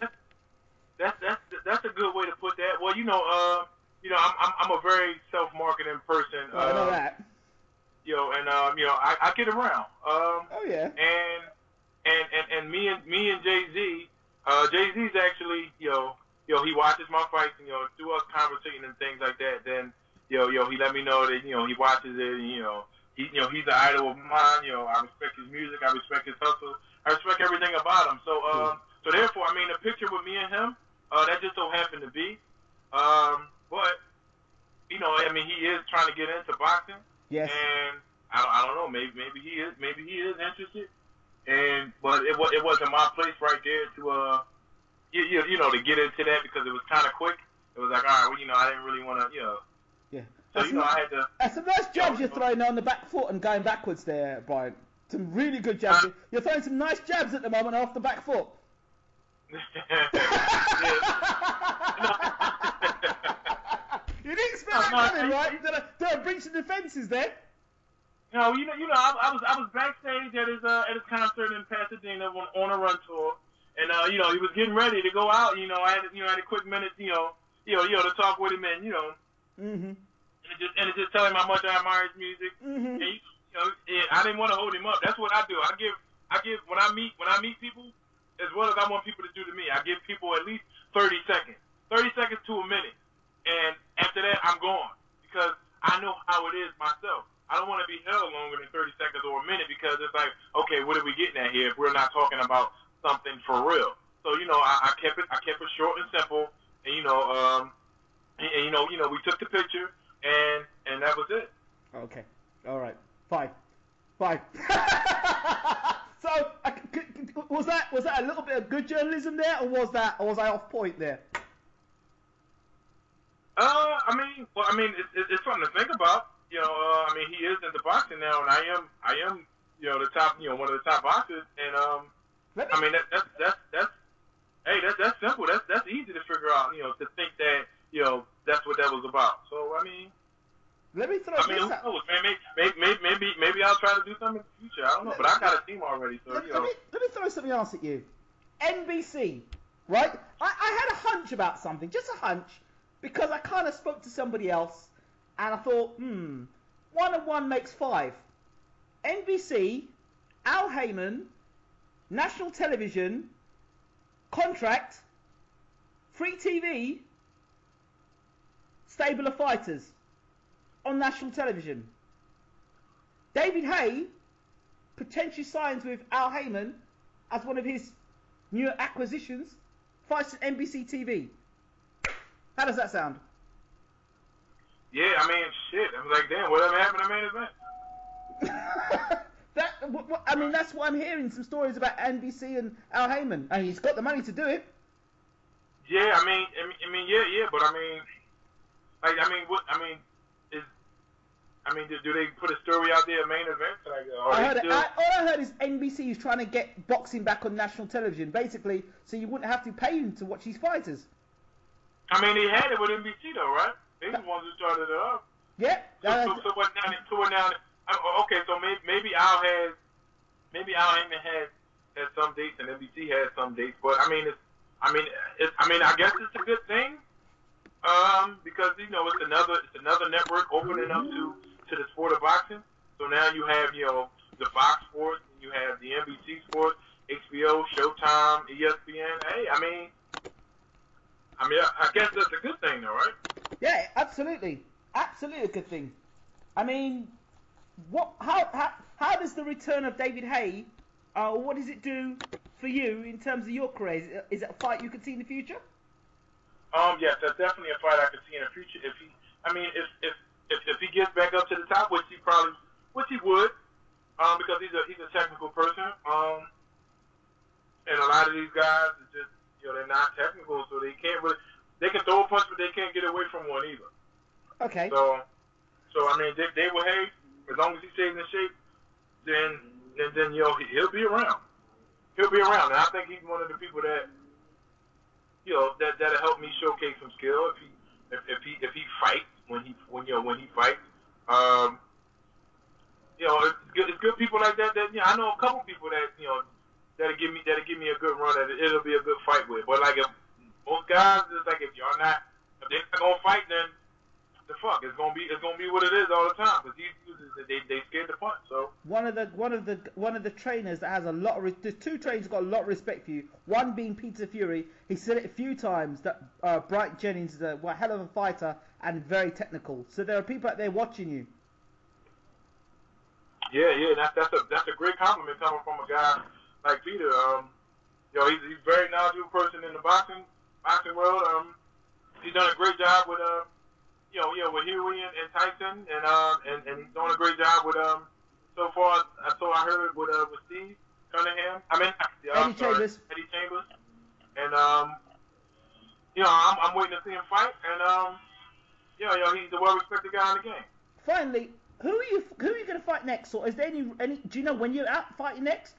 That's a good way to put that. Well, I'm a very self-marketing person. I know that. I get around. Oh yeah. And me and Jay-Z, Jay-Z's actually, he watches my fights and through us conversating and things like that. Then, he let me know that he watches it. And, he's an idol of mine. I respect his music. I respect his hustle. I respect everything about him. So, so therefore, I mean, the picture with me and him, that just so happened to be. But, he is trying to get into boxing. Yes. And I don't know. Maybe he is interested. But it wasn't my place right there to to get into that because it was kind of quick. It was like, all right, I didn't really want to, Yeah. So, I had to. That's some nice jabs you're throwing on the back foot and going backwards there, Brian. Some really good jabs. You're throwing some nice jabs at the moment off the back foot. You didn't expect that coming, right? Did I breach the defenses there? I was backstage at his concert in Pasadena on a run tour, and he was getting ready to go out. I had a quick minute, to talk with him, and Mm-hmm. and just tell him how much I admire his music. Mm-hmm. And I didn't want to hold him up. That's what I do. I give when I meet people, as well as I want people to do to me. I give people at least 30 seconds to a minute, and after that I'm gone because I know how it is myself. I don't want to be held longer than 30 seconds or a minute because it's like, okay, what are we getting at here if we're not talking about something for real? So I kept it short and simple, and we took the picture, and that was it. Okay, all right, fine. So was that a little bit of good journalism there, or was I off point there? It's something to think about. He is into boxing now, and I am, the top, one of the top boxers, and that's simple. That's easy to figure out, to think that, that's what that was about. So, let me throw who knows, man? Maybe I'll try to do something in the future. I don't know, but I got a team already, so, let me throw something else at you. NBC, right? I had a hunch about something, just a hunch, because I kind of spoke to somebody else, and I thought, 1 and 1 makes 5. NBC, Al Heyman, national television, contract, free TV, stable of fighters on national television. David Haye potentially signs with Al Heyman as one of his new acquisitions, fights at NBC TV. How does that sound? Yeah, shit. I was like, damn, whatever happened to main event? That's what I'm hearing. Some stories about NBC and Al Heyman, and he's got the money to do it. Yeah, but do they put a story out there, main event? All I heard is NBC is trying to get boxing back on national television, basically, so you wouldn't have to pay him to watch his fighters. They had it with NBC though, right? They the ones who started it up. Yeah. So what now? Okay, so maybe Al Heyman has some dates and NBC has some dates, but I guess it's a good thing, because it's another network opening up to the sport of boxing. So now you have the Fox Sports, and you have the NBC Sports, HBO, Showtime, ESPN. Hey, I guess that's a good thing, though, right? Yeah, absolutely a good thing. How does the return of David Haye, what does it do for you in terms of your career? Is it a fight you could see in the future? Yes, that's definitely a fight I could see in the future. If he gets back up to the top, which he would, because he's a technical person. And a lot of these guys are just, they're not technical, so they can't really. They can throw a punch, but they can't get away from one either. Okay. So I mean, they will. Hey, as long as he stays in shape, then he'll be around. He'll be around, and I think he's one of the people that that'll help me showcase some skill if he fights when he fights. It's good people like that. I know a couple people that that'll give me a good run at it. It'll be a good fight with. But like if most guys, it's like if they're not gonna fight, then the fuck it's gonna be what it is all the time because they scared to punch. So one of the trainers that has a lot of there's two trainers that got a lot of respect for you. One being Peter Fury. He said it a few times that Bryant Jennings is a hell of a fighter and very technical. So there are people out there watching you. Yeah, that's a great compliment coming from a guy like Peter. He's a very knowledgeable person in the boxing world. He's done a great job with with Huey and Tyson, and he's doing a great job with so far. I heard with Steve Cunningham. Eddie Chambers. And I'm waiting to see him fight, and he's a well-respected guy in the game. Finally, who are you going to fight next? Or is there any? Do you know when you're out fighting next?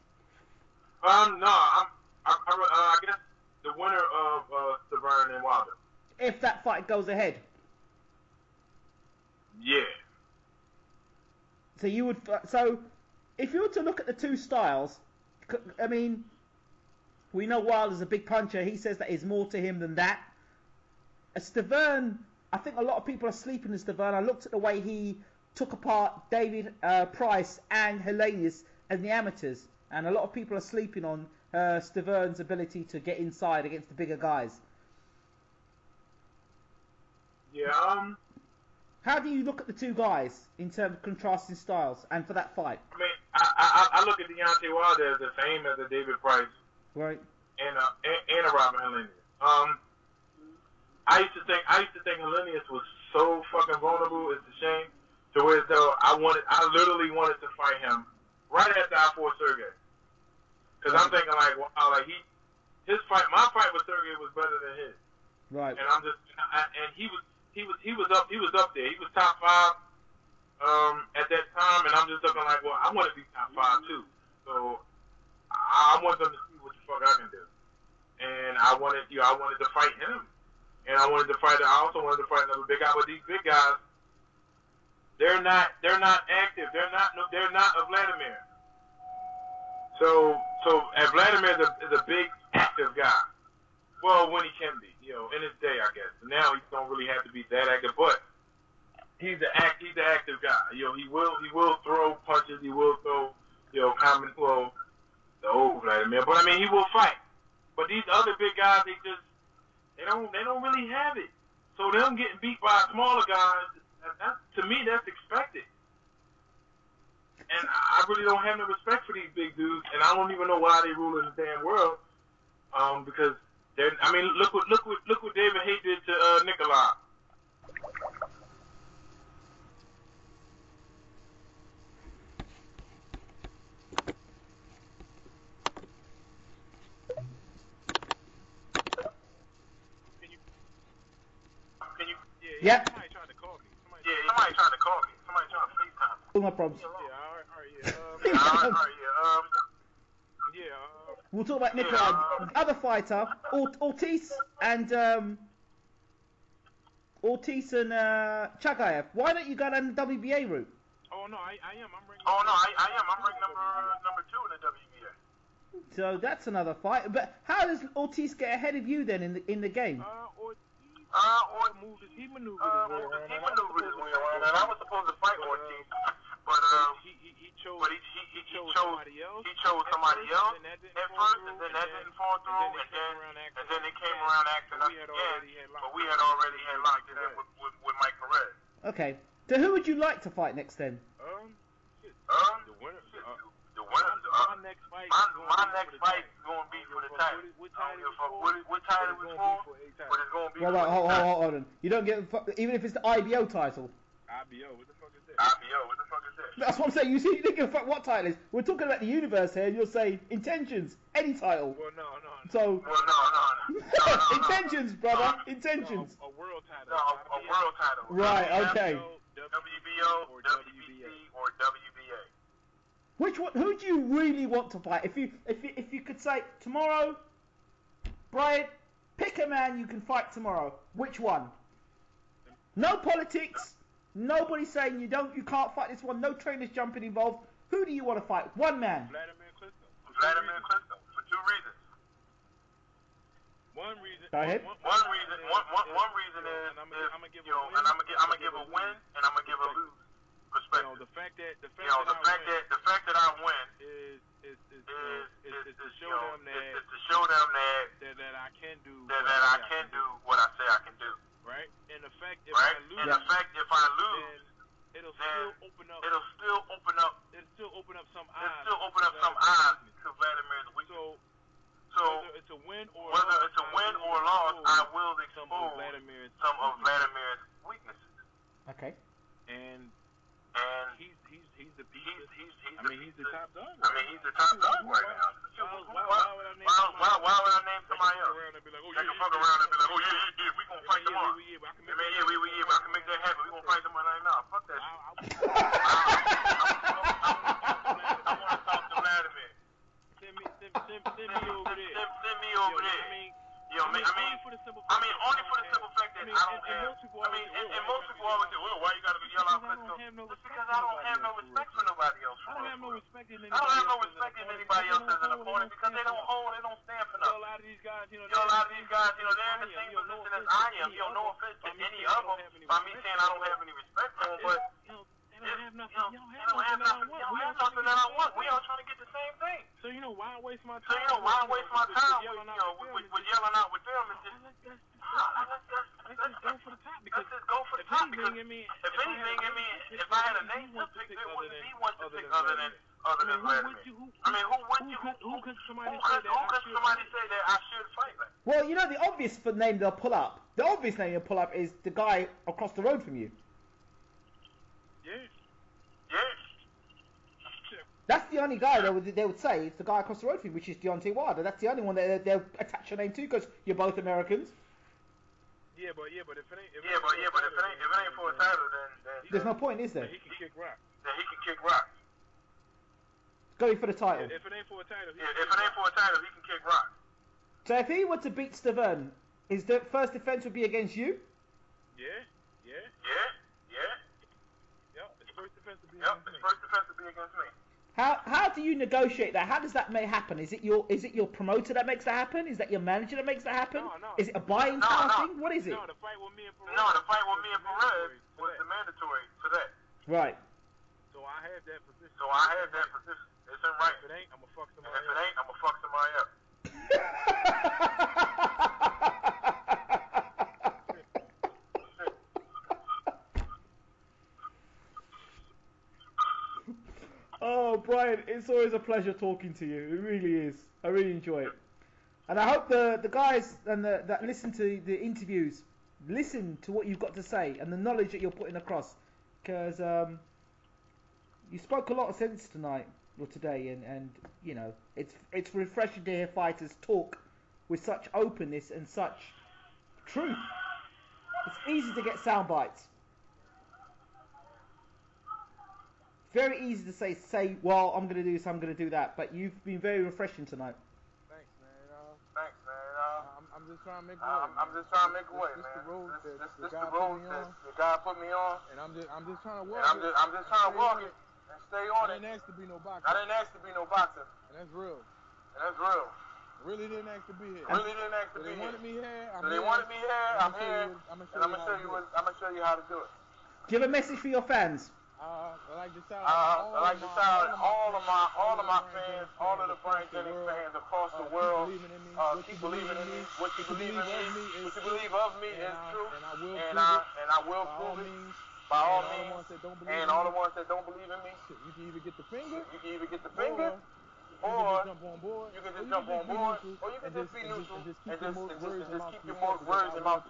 No, I guess the winner of Severn and Wilder. If that fight goes ahead. Yeah. So you would. So if you were to look at the two styles, I mean, we know Wilder's a big puncher. He says that is more to him than that. Severn, I think a lot of people are sleeping in Severn. I looked at the way he took apart David Price and Helenius in the amateurs, and a lot of people are sleeping on Severn's ability to get inside against the bigger guys. Yeah. How do you look at the two guys in terms of contrasting styles and for that fight? I mean, I look at Deontay Wilder as the same as a David Price, right? And a Robert Helenius. I used to think Helenius was so fucking vulnerable. It's a shame. To where though I literally wanted to fight him right after I fought Sergey, because I'm thinking like, wow, like my fight with Sergey was better than his. Right. And he was up there. He was top 5 at that time, and I'm just looking like, well, I want to be top 5 too. So I want them to see what the fuck I can do. And I wanted to fight him, and I also wanted to fight another big guy. But these big guys, they're not active. They're not a Vladimir. So Vladimir is a big active guy. Well, when he can be, in his day, I guess. Now he don't really have to be that active, but he's the active guy. He will throw punches. He will throw, the old Vladimir. But I mean, he will fight. But these other big guys, they don't really have it. So them getting beat by smaller guys, to me, that's expected. And I really don't have no respect for these big dudes, and I don't even know why they rule in the damn world. Because look what David Haye did to Nikolai. Can you? Yeah. Somebody trying to call me. Somebody trying to FaceTime. No problems. All right. We'll talk about Nikolai. The other fighter, Ortiz and Chagayev. Why don't you go down the WBA route? Oh no, I am. I'm ranked number 2 in the WBA. So that's another fight. But how does Ortiz get ahead of you then in the game? He maneuvered his way around, and I was supposed to fight Ortiz, but he chose somebody else. He chose somebody else at first, and then that didn't fall through, and then they came around acting up again. But we had already locked it in with Mike Perez. Okay. So who would you like to fight next then? The winner. My next fight fight is going to be for the title. What title it was for, but it's going to be for the title. Hold on. You don't get, even if it's the IBO title. IBO, what the fuck is that? That's what I'm saying. You see, you think of what title is. We're talking about the universe here, and you'll say intentions, any title. Well, no. So, intentions, brother, intentions. No, a world title. No, a world title. Right, okay. WBO, WBC, or WBA. Which one? Who do you really want to fight? If you could say tomorrow, Bryant, pick a man you can fight tomorrow. Which one? No politics. Nobody saying you can't fight this one. No trainers jumping involved. Who do you want to fight? One man. Vladimir Klitschko. For 2 reasons. One reason. Go ahead. One reason is, I'm gonna give a win and I'm gonna give a lose perspective. The fact that I win is to show them that I can do what I say I can do. Right? And the fact if I lose, then it'll still open up some eyes to Vladimir's weakness. So whether it's a win or loss, I will expose some of Vladimir's weaknesses. Okay. And he's the top dog. He's the top dog right now. Why would I name somebody else? They can fuck around and be like, oh yeah, we gonna fight tomorrow. I can make that happen. We gonna fight tomorrow night. Nah, fuck that. I want to talk to Vladimir. Send me over there. Only for the simple fact that I don't have. And most people always say, well, why you gotta be yelling out Klitschko? Just because I don't have no respect for nobody else. I don't have no respect in anybody else as an opponent because they don't stand for nothing. A lot of these guys, they're in the same position as I am. No offense to any of them by me saying I don't have any respect for them, but they don't have nothing that I want. We all trying to get the same thing. So why waste my time? With yelling out with them and just let's just go for the top. Because if anything, if I had a name to pick, there wouldn't be one to pick other than Vladimir. Who could somebody say that I should fight like? Well, the obvious name they'll pull up. The obvious name they'll pull up is the guy across the road from you. Yeah. That's the only guy they would say it's the guy across the road from you, which is Deontay Wilder. That's the only one that they'll attach your name to because you're both Americans. Yeah, but if it ain't for a title, then there's no point, is there? He can kick rock. Going for the title. If it ain't for a title, he can kick rock. So if he were to beat Stavern, his first defense would be against you? Yeah. His first defense would be against me. How do you negotiate that? How does that happen? Is it your promoter that makes that happen? Is that your manager that makes that happen? No. Is it a buy-in kind of thing? What is it? No, the fight with me and Perez was the mandatory for that. Right. So I have that position. It's in right. If it ain't, I'm gonna fuck somebody up. Oh, Brian, it's always a pleasure talking to you. It really is. I really enjoy it. And I hope the guys that listen to the interviews listen to what you've got to say and the knowledge that you're putting across. Because you spoke a lot of sense tonight or today, and it's refreshing to hear fighters talk with such openness and such truth. It's easy to get sound bites. Very easy to say, well, I'm going to do this, I'm going to do that, but you've been very refreshing tonight. Thanks, man. I'm just trying to make a way. This the road that the guy put me on. And I'm just trying to walk it. I'm just trying to walk it and stay on it. I didn't ask to be no boxer. And that's real. Really didn't ask to be here. They wanted me here. I'm here. I'm gonna show you how to do it. Do you have a message for your fans? I like to shout out all of my fans, all of the Bryant Jennings fans across the world. Keep believing in me. What you believe of me is true, and I will prove it by all means. And all the ones that don't believe in me, you can either get the finger, or you can just jump on board, or you can just be neutral and just keep your words in mouth.